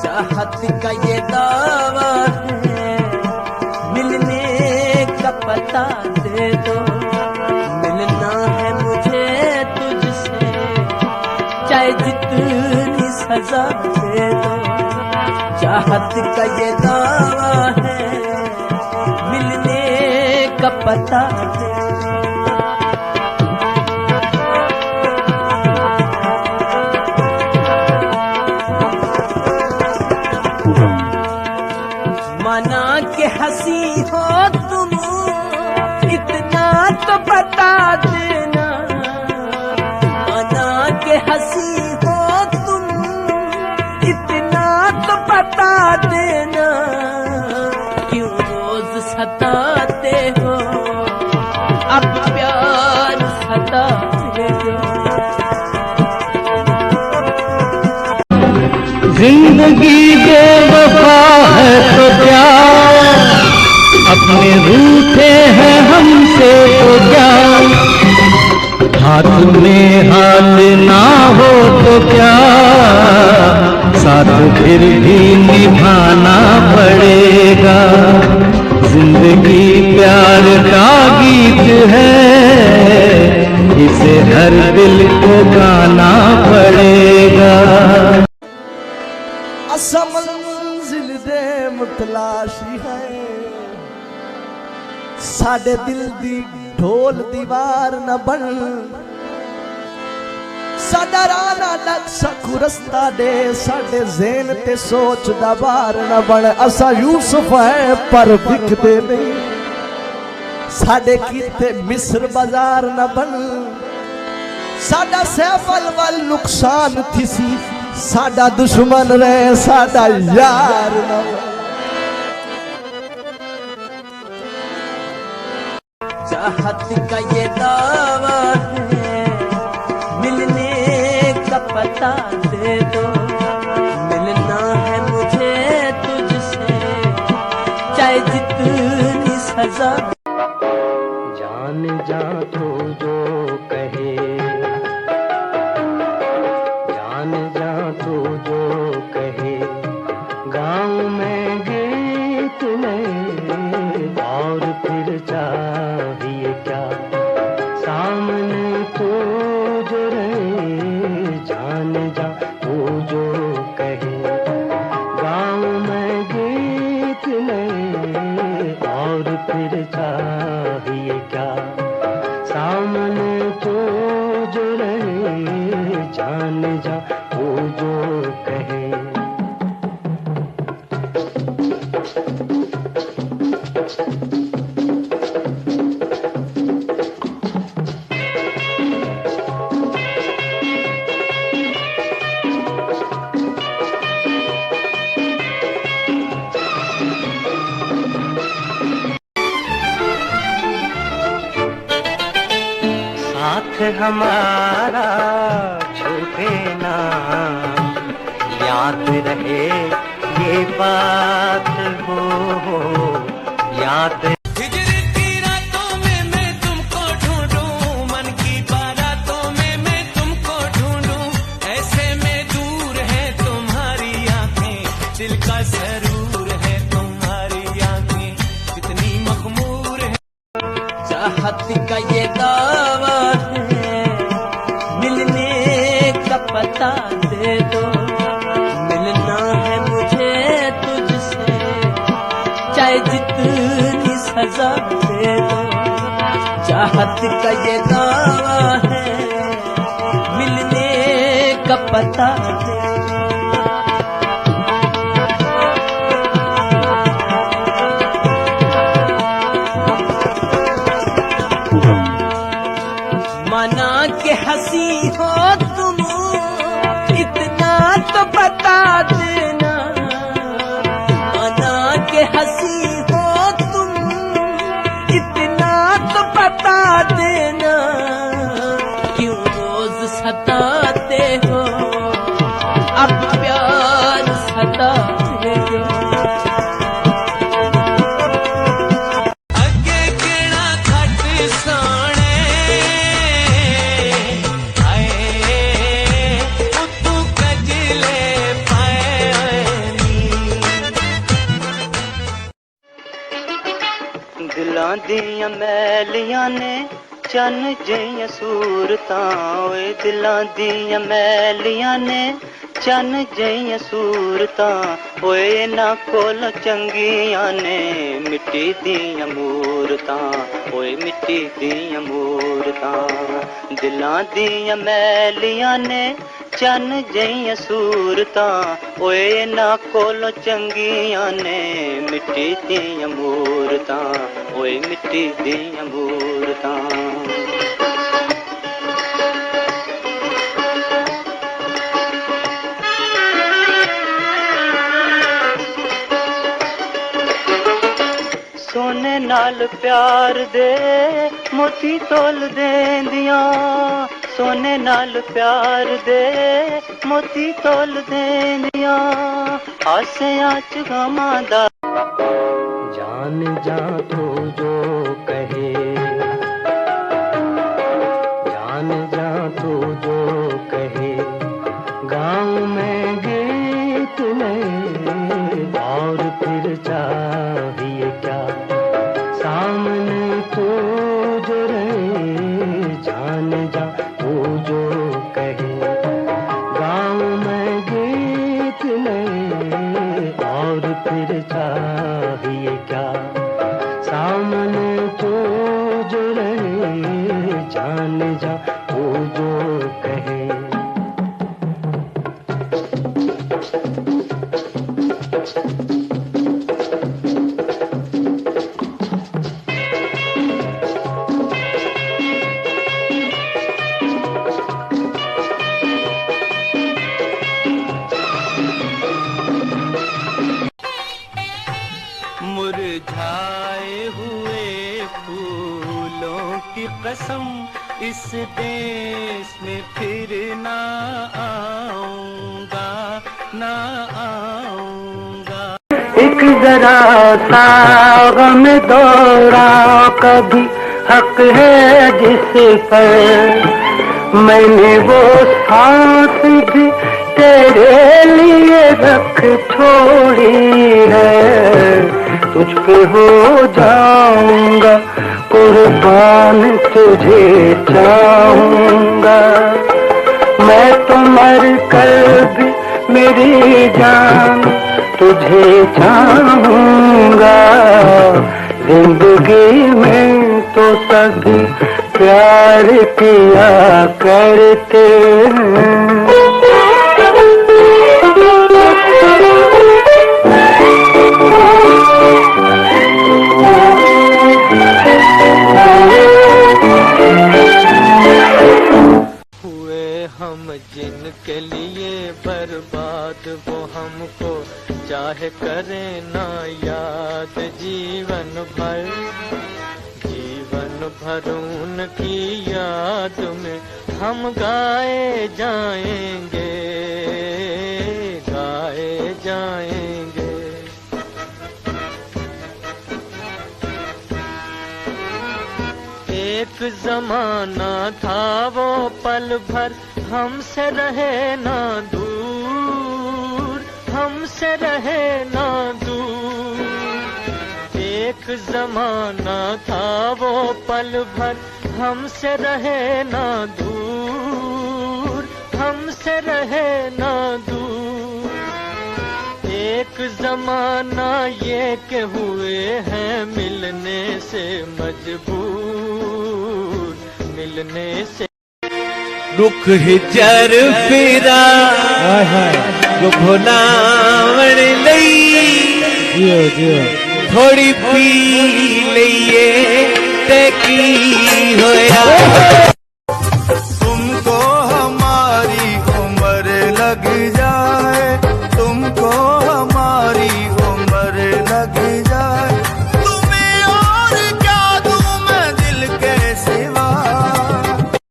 चाहत का ये दावा है, मिलने का पता दे दो। मिलना है मुझे तुझसे, चाहे जितनी सजा दे दो। चाहत का ये दावा है, मिलने का पता दे दो। माना के हंसी हो तुम, इतना तो बता देना। माना के हंसी हो तुम, इतना तो बता देना। क्यों रोज सताते हो, अब प्यार सताते हो। जिंदगी बेवफा है तो क्या, अपने रूठे हैं हमसे तो क्या। हाथ में हाथ ना हो तो क्या, साथ फिर भी निभाना पड़ेगा। जिंदगी प्यार का गीत है, इसे हर दिल को गाना पड़ेगा। असा मंजिल दे मुतलाशी है, साडे दिल दी ढोल दीवार न बन। साडा राना लग सकू रस्ता दे, साडे ज़हन ते सोच दा बार न बन। असा यूसुफ है पर बिकदे नहीं, साडे कीते मिस्र बाजार न बन। साडा सैफल वल नुकसान थी सी, साडा दुश्मन रहे साडा यार न। चाहत का ये दावा है, मिलने का पता दे दो। मिलना है मुझे तुझसे, चाहे जितनी सजा। जान जा तो जो कहे, जान जा तो जो कहे। गाँव में गीत नहीं और फिर चाहिए क्या। सामने तो जो रहे, जान जा तो जो कहे। गाँव में गीत नहीं और फिर चाहिए क्या। सामने तो जो रहे, जान जा वो जो कहे। साथ हमारा छूटे ना, याद रहे ये बात हो, याद। हिजर की रातों में मैं तुमको ढूंढूं, मन की बारातों में मैं तुमको ढूंढूं। ऐसे में दूर है तुम्हारी आंखें, दिल का सरूर है तुम्हारी आंखें, कितनी मखमूर है। चाहत का ये दावा है, मिलने का पता दे दो। मिलना है मुझे तुझसे, चाहे जितनी सजा दे दो। चाहत का ये दावा है, मिलने का पता दे दो। माना के हंसी हो तुम, इतना तो बता देना। माना के हंसी हो तुम, इतना तो बता देना। क्यों रोज सताते हो, दियां मैलियां ने चन जियां सूरतां ओए दिलां दियां मैलियां ने चन जियां सूरतां ओए इन्हां कोलों चंगियां ने मिट्टी दियां मूरतां ओए मिट्टी दियां मूरतां दिलां दियां मैलियां ने चन जियां सूरतां ओए इन्हां कोलों चंगियां ने मिट्टी दियां मूरतां ओए मिट्टी दियां मूरतां सोने नाल प्यार दे मोती तोल देंदियां सोने नाल प्यार दे मोती तोल देंदियां आसियां च गमां दा जान जा तो जो कहे जान जा तो जो कहे गाँव में गीत नहीं और फिर चाहिए क्या सामने तो जो रहे जान जा तो जो कहे गाँव में गीत नहीं और फिर चाहिए क्या सामने तो जो रहे जान जा तो जो कहे मुरझाए हुए फूलों की कसम इस देश में फिर ना आऊंगा ना आऊंगा एक जरा सा गम दौरा कभी हक है जिस पर मैंने वो सांस भी तेरे लिए रख छोड़ी है तुझ पे हो जाऊंगा कुर्बान तुझे चाहूंगा मैं तो मर कर भी मेरी जान तुझे चाहूंगा जिंदगी में तो सभी प्यार किया करते हैं हम जिनके लिए बर्बाद वो हमको चाहे करें ना याद जीवन भर उनकी याद में हम गाए जाएंगे गाए जाएंगे एक जमाना था वो पल भर हमसे रहे ना दूर हमसे रहे ना दूर एक जमाना था वो पल भर हमसे रहे ना दूर हमसे रहे ना दूर एक जमाना ये के हुए हैं मिलने से मजबूर मिलने से दुख हिजर फिरा भुलावण लई थोड़ी पी लईए ते की होया